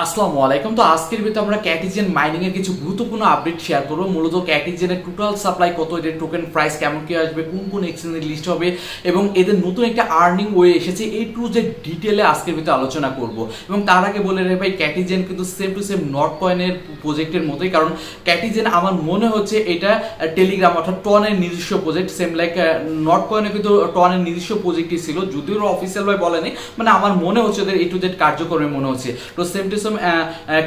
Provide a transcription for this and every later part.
আসসালামু আলাইকুম। তো আজকের ভিডিওতে আমরা ক্যাটিজেন মাইনিং এর কিছু গুরুত্বপূর্ণ আপডেট শেয়ার করব। মূলত ক্যাটিজেনের টোটাল সাপ্লাই কত, এদের টোকেন প্রাইস কেমন কি আসবে, কোন কোন এক্সচেঞ্জে লিস্ট হবে এবং এদের নতুন একটা আর্নিং ওয়ে এসেছে, এই টু যে ডিটেইলে আজকের ভিডিওতে আলোচনা করব। এবং তার আগে বলে রে ভাই, ক্যাটিজেন কিন্তু সেম টু সেম নট কয়েনের প্রজেক্টের মতোই, কারণ ক্যাটিজেন আমার মনে হচ্ছে এটা টেলিগ্রাম অর্থাৎ টনের নিজস্ব প্রজেক্ট, সেম লাইক নট কয়েনে কিন্তু টনের নিজস্ব প্রজেক্টই ছিল, যদিও অফিসিয়াল ভাবে বলেনি, মানে আমার মনে হচ্ছে ওদের এ টু জেড কার্যক্রমে মনে হচ্ছে। তো সেম টু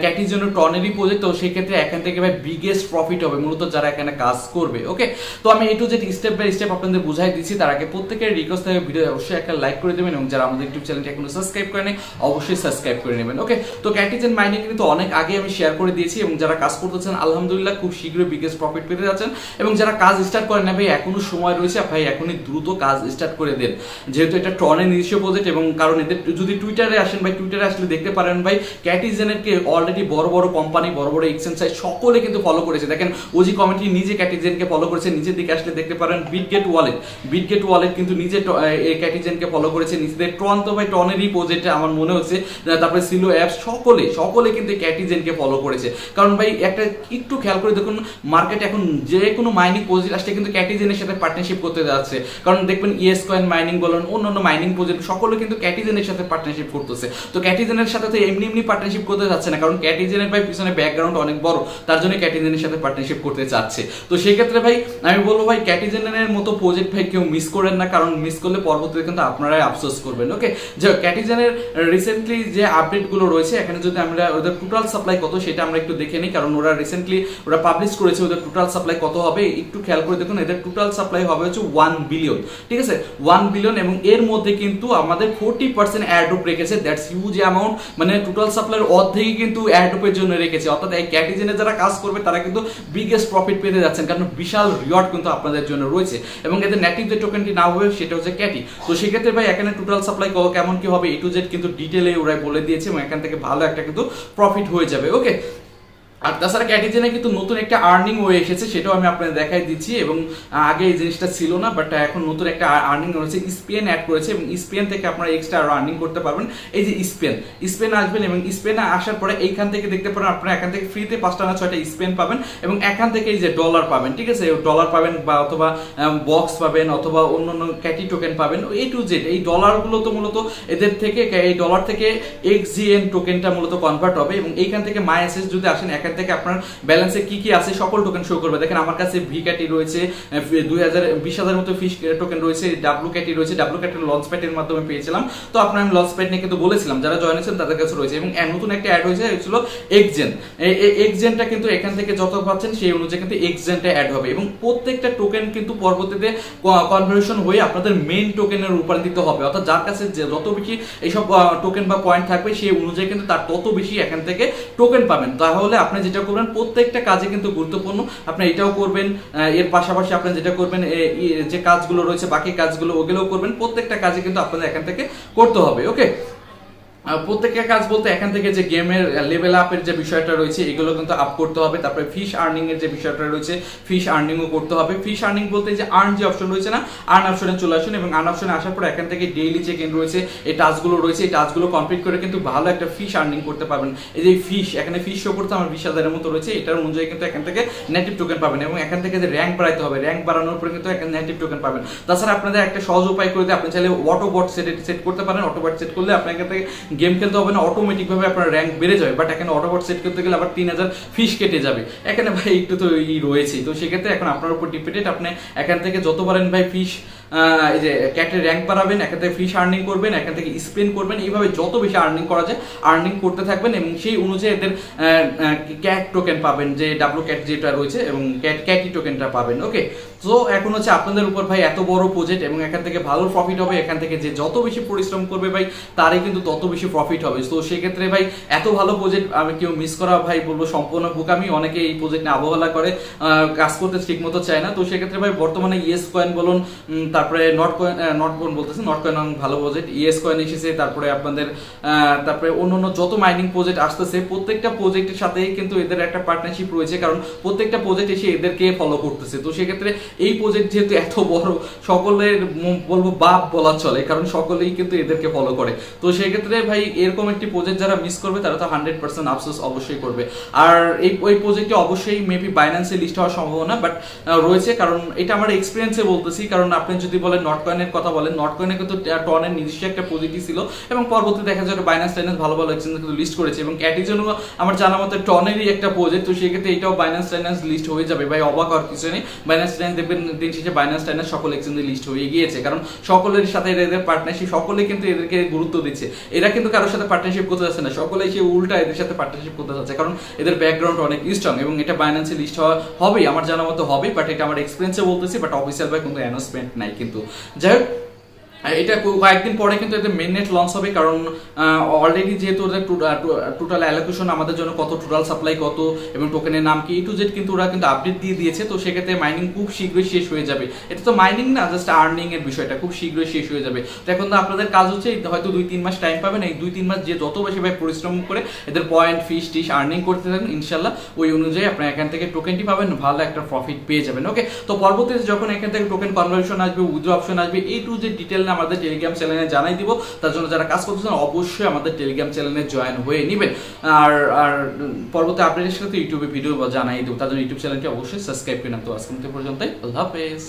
ক্যাটিজেনের টনেরই প্রজেক্ট, তো সেই ক্ষেত্রে এখান থেকে ভাই বিগেস্ট প্রফিট হবে মূলত যারা এখানে কাজ করবে। ওকে, তো আমি A to Z step by step আপনাদের বুঝাই দিচ্ছি। তার আগে প্রত্যেকের রিকোয়েস্ট থাকে ভিডিও অবশ্যই একটা লাইক করে দেবেন এবং যারা আমাদের ইউটিউব চ্যানেলটি এখনো সাবস্ক্রাইব করেনি অবশ্যই সাবস্ক্রাইব করে নেবেন। ওকে, তো ক্যাটিজেন মাইনিং কিন্তু অনেক আগে আমি শেয়ার করে দিয়েছি এবং যারা কাজ করতেছেন আলহামদুলিল্লাহ খুব শীঘ্রই বিগেস্ট প্রফিট পেতে যাচ্ছেন। এবং যারা কাজ স্টার্ট করেন না ভাই, এখনো সময় রয়েছে, ভাই এখনই দ্রুত কাজ স্টার্ট করে দেন, যেহেতু এটা টনের নিজস্ব প্রজেক্ট। এবং কারণ এদের যদি টুইটারে আসেন ভাই, টুইটারে আসলে দেখতে পারেন ভাই ক্যাটিজেনের অলরেডি বড় বড় কোম্পানি, বড় বড় এক্সচেঞ্জ সকলে কিন্তু ফলো করেছে। দেখেন ওজি কমিটি নিজে ক্যাটিজেনকে ফলো করেছে, নিচের দিকে আসলে দেখতে পারেন বিটগেট ওয়ালেট কিন্তু নিজে ক্যাটিজেনকে ফলো করেছে, নিজেদের ট্রন তো ভাই টনেরই প্রজেক্ট আমার মনে হচ্ছে, তারপরে সিলো অ্যাপস সকলে কিন্তু ক্যাটিজেনকে ফলো করেছে। কারণ ভাই একটা একটু খেয়াল করে দেখুন, মার্কেট এখন যে কোনো মাইনিং প্রজেক্ট আসলে কিন্তু ক্যাটিজেনের সাথে পার্টনারশিপ করতে যাচ্ছে। কারণ দেখবেন ইএস কয়েন মাইনিং বলেন, অন্যান্য মাইনিং প্রজেক্ট সকলে কিন্তু ক্যাটিজেনের সাথে পার্টনারশিপ করতেছে। তো ক্যাটিজেনের সাথে তো এমনি পার্টনারশিপ করতে যাচ্ছে না, কারণ ক্যাটিজেনের ভাই পিছনে ব্যাকগ্রাউন্ড অনেক বড়, তার জন্য ক্যাটিজেনের সাথে পার্টনারশিপ করতে চাচ্ছে। তো সেই ক্ষেত্রে ভাই আমি বলবো ভাই ক্যাটিজেনের মতো প্রজেক্ট ভাই কেউ মিস করেন না, কারণ মিস করলে পরবর্তীতে কিন্তু আপনারাই আফসোস করবেন। ওকে, যে ক্যাটিজেনের রিসেন্টলি যে আপডেট গুলো রয়েছে, এখানে যদি আমরা ওদের টোটাল সাপ্লাই কত সেটা আমরা একটু দেখে নিই, কারণ ওরা রিসেন্টলি ওরা পাবলিশ করেছে ওদের টোটাল সাপ্লাই কত হবে। একটু খেয়াল করে দেখুন, এদের টোটাল সাপ্লাই হবে হচ্ছে 1 বিলিয়ন, ঠিক আছে 1 বিলিয়ন। এবং এর মধ্যে কিন্তু আমাদের 40% এয়ারড্রপ রেখেছে, দ্যাটস হিউজ অ্যামাউন্ট, মানে টোটাল সাপ্লাইয়ের অর্ধেকই কিন্তু এয়ারড্রপের জন্য রেখেছে। অর্থাৎ এই ক্যাটিজেনে যারা কাজ করবে তারা কিন্তু বিগেস্ট প্রফিট পেতে যাচ্ছেন, কারণ বিশাল রিওয়ার্ড কিন্তু আপনাদের জন্য রয়েছে। এবং এদের নেটিভ যে টোকেনটি না হবে সেটা হচ্ছে ক্যাটি। তো সেক্ষেত্রে ভাই এখানে টোটাল সাপ্লাই কেমন কি হবে এ টু জেড কিন্তু ডিটেলে ওরাই বলে দিয়েছে এবং এখান থেকে ভালো একটা কিন্তু প্রফিট হয়ে যাবে। ওকে, আর তাছাড়া ক্যাটিজেনে কিন্তু নতুন একটা আর্নিং ওয়ে এসেছে, সেটাও আমি আপনাদের দেখাই দিচ্ছি। এবং আগে এই জিনিসটা ছিল না, বাট এখন নতুন একটা আর্নিং রয়েছে, স্পেন অ্যাড করেছে এবং স্পেন থেকে আপনারা এক্সট্রা আরো আর্নিং করতে পারবেন। এই যে স্পেন আসবেন এবং স্পেনে আসার পরে এইখান থেকে দেখতে পারেন আপনারা এখান থেকে ফ্রিতে 5টা না 6টা স্পেন পাবেন এবং এখান থেকে এই যে ডলার পাবেন, ঠিক আছে ডলার পাবেন বা অথবা বক্স পাবেন অথবা অন্যান্য ক্যাটি টোকেন পাবেন। এ টু জেড এই ডলারগুলো তো মূলত এদের থেকে, এই ডলার থেকে এক্সজিএন টোকেনটা মূলত কনভার্ট হবে এবং এইখান থেকে মাই এসএস যদি আসেন এখান থেকে আপনার ব্যালেন্সে কি কি আছে সকল টোকেন শো করবে। দেখেন আমার কাছে ভি ক্যাটি রয়েছে, 20,000 মতো ফিশ টোকেন রয়েছে, ডাব্লু ক্যাটি রয়েছে, ডাব্লু ক্যাটি লঞ্চ প্যাডের মাধ্যমে পেয়েছিলাম। তো আপনার আমি লঞ্চ প্যাড নিয়ে কিন্তু বলেছিলাম, যারা জয়েন হয়েছেন তাদের কাছে রয়েছে। এবং নতুন একটা অ্যাড হয়েছে হচ্ছিল এক্সজেনটা কিন্তু এখান থেকে যত পাচ্ছেন সেই অনুযায়ী কিন্তু এক্সজেনটা অ্যাড হবে এবং প্রত্যেকটা টোকেন কিন্তু পরবর্তীতে কনভার্সন হয়ে আপনাদের মেইন টোকেনের রূপান্তরিত হবে। অর্থাৎ যার কাছে যত বেশি এইসব টোকেন বা পয়েন্ট থাকবে সেই অনুযায়ী কিন্তু তার তত বেশি এখান থেকে টোকেন পাবেন। তাহলে আপনি যেটা করবেন প্রত্যেকটা কাজে কিন্তু গুরুত্বপূর্ণ, আপনি এটাও করবেন, এর পাশাপাশি আপনি যেটা করবেন যে কাজগুলো রয়েছে বাকি কাজগুলো ওগুলোও করবেন, প্রত্যেকটা কাজে কিন্তু আপনাদের এখান থেকে করতে হবে। ওকে, প্রত্যেকের কাজ বলতে এখান থেকে যে গেমের লেভেল আপের যে বিষয়টা রয়েছে এগুলো কিন্তু আপ করতে হবে। তারপরে ফিশ আর্নিং এর যে বিষয়টা রয়েছে ফিশ আর্নিংও করতে হবে। ফিশ আর্নিং বলতে যে আর্ন যে অপশন রয়েছে না, আর্ন অপশনে চলে আসুন এবং আর্ন অপশনে আসার পর এখান থেকে ডেইলি চেক ইন রয়েছে, এই টাস্কগুলো রয়েছে, এই টাস্কগুলো কমপ্লিট করে কিন্তু ভালো একটা ফিশ আর্নিং করতে পারবেন। এই যে ফিশ, এখানে ফিশ শো করতে আমার 20,000-এর মতো রয়েছে, এটার অনুযায়ী কিন্তু এখান থেকে নেটিভ টোকেন পাবেন এবং এখান থেকে যে র্যাঙ্ক বাড়াইতে হবে, র্যাঙ্ক বাড়ানোর পরে কিন্তু এখানে নেটিভ টোকেন পাবেন। তাছাড়া আপনাদের একটা সহজ উপায় করে দিয়ে আপনি চাইলে অটোবট সেট করতে পারেন। অটোবট সেট করলে আপনার এখান থেকে গেম খেলতে হবে না, অটোমেটিক ভাবে আপনার র্যাঙ্ক বেড়ে যাবে। বাট এখানে অটোবট সেট করতে গেলে আবার 3,000 ফিশ কেটে যাবে। এখানে ভাই একটু তো রয়েছে, তো সেক্ষেত্রে এখন আপনার উপর ডিপেন্ডেন্ট, আপনি এখান থেকে যত পারেন ভাই ফিশ এই যে ক্যাটের র্যাঙ্ক বাড়াবেন, এখান থেকে ফিশ আর্নিং করবেন, এখান থেকে স্পেন করবেন, এইভাবে যত বেশি আর্নিং করা যায় আর্নিং করতে থাকবেন এবং সেই অনুযায়ী এদের ক্যাট টোকেন পাবেন, যে ডাব্লু ক্যাট যেটা রয়েছে এবং ক্যাটি টোকেনটা পাবেন। ওকে, তো এখন হচ্ছে আপনাদের উপর ভাই, এত বড় প্রজেক্ট এবং এখান থেকে ভালো প্রফিট হবে। এখান থেকে যে যত বেশি পরিশ্রম করবে ভাই তারই কিন্তু তত বেশি প্রফিট হবে। তো সেক্ষেত্রে ভাই এত ভালো প্রজেক্ট আমি কেউ মিস করা ভাই বলবো সম্পূর্ণ বোকামি। অনেকে এই প্রজেক্ট নিয়ে অবহেলা করে, কাজ করতে ঠিক মতো চায় না। তো সেক্ষেত্রে ভাই বর্তমানে ইএস কয়েন বলুন, তারপরে নট কয়েন বলতেছে, নট কয়েন ভালো প্রজেক্ট, ইএস কয়েন এসেছে, তারপরে আপনাদের তারপরে অন্য যত মাইনিং প্রজেক্ট আসতেছে প্রত্যেকটা প্রজেক্টের সাথেই কিন্তু এদের একটা পার্টনারশিপ রয়েছে, কারণ প্রত্যেকটা প্রজেক্ট এসে এদেরকে ফলো করতেছে। তো সেক্ষেত্রে এই প্রজেক্ট যেহেতু এত বড়, সকলের বলবো বাপ বলা চলে, কারণ সকলেই কিন্তু এদেরকে ফলো করে। তো সেক্ষেত্রে ভাই এরকম একটি প্রজেক্ট যারা মিস করবে তারা তো 100% আফসোস অবশ্যই করবে। আর ওই প্রজেক্টে অবশ্যই মেবি বাইন্যান্সে লিস্ট হওয়ার সম্ভাবনা বাট রয়েছে, কারণ এটা আমার এক্সপিরিয়েন্সে বলতেছি। কারণ আপনি যদি বলেন নট কয়েনের কথা বলেন, নট কয়েনে কিন্তু টনের নিজস্ব একটা প্রজেক্টই ছিল এবং পরবর্তী দেখা যায় বাইন্যান্স টাইন্যান্স ভালো ভালো এক্সচেঞ্জ কিন্তু লিস্ট করেছে, এবং ক্যাটিজনও আমার জানা মতে টনেরই একটা প্রজেক্ট। তো সেক্ষেত্রে এটাও বাইন্যান্স টাইন্যান্স লিস্ট হয়ে যাবে ভাই, অবাক হওয়ার কিছু নেই। বাইন্যান্স টাইন্যান্স দেখবেন দিন শেষে বাইন্যান্স টাইন্যান্স সকল এক্সচেঞ্জে লিস্ট হয়ে গিয়েছে, কারণ সকলের সাথে এদের পার্টনারশিপ, সকলে কিন্তু এদেরকে গুরুত্ব দিচ্ছে। এরা কিন্তু কারোর সাথে পার্টনারশিপ করতে যাচ্ছে না, সকলেই সে উল্টা এদের সাথে পার্টনারশিপ করতে যাচ্ছে, কারণ এদের ব্যাকগ্রাউন্ড অনেক স্ট্রং এবং এটা বাইন্যান্সে লিস্ট হবেই আমার জানা মতো হবেই। বাট এটা আমার এক্সপিরিয়েন্সে বলতেছি, বাট অফিসিয়াল ভাবে কিন্তু অ্যানাউন্সমেন্ট নাই কিন্তু। যাই হোক, এটা কয়েকদিন পরে কিন্তু এদের মেন নেট লঞ্চ হবে, কারণ অলরেডি যেহেতু ওদের টোটাল অ্যালোকেশন আমাদের জন্য কত, টোটাল সাপ্লাই কত এবং টোকেনের নাম কি, টু জেড কিন্তু ওরা কিন্তু আপডেট দিয়ে দিয়েছে। তো সেক্ষেত্রে মাইনিং খুব শীঘ্রই শেষ হয়ে যাবে। এটা তো মাইনিং না, জাস্ট আর্নিং এর বিষয়টা খুব শীঘ্রই শেষ হয়ে যাবে। তো এখন তো আপনাদের কাজ হচ্ছে হয়তো 2-3 মাস টাইম পাবেন, এই 2-3 মাস যে যত বেশি ভাই পরিশ্রম করে এদের পয়েন্ট ফিস টিস আর্নিং করতে থাকেন, ইনশাল্লাহ ওই অনুযায়ী আপনার এখান থেকে টোকেনটি পাবেন, ভালো একটা প্রফিট পেয়ে যাবেন। ওকে, তো পরবর্তীতে যখন এখান থেকে টোকেন কনভার্সন আসবে, উইথড্র অপশন আসবে, এই টু যে ডিটেল না আমাদের টেলিগ্রাম চ্যানেলে জানাই দিব। তার জন্য যারা কাজ করতেছেন অবশ্যই আমাদের টেলিগ্রাম চ্যানেলে জয়েন হয়ে নেবেন। আর পরবর্তী আপডেটের সাথে ইউটিউবে ভিডিও জানাই দেবো, তার জন্য ইউটিউব চ্যানেলটি অবশ্যই সাবস্ক্রাইব করে নেন। তো আজকে পর্যন্ত, আল্লাহ হাফেজ।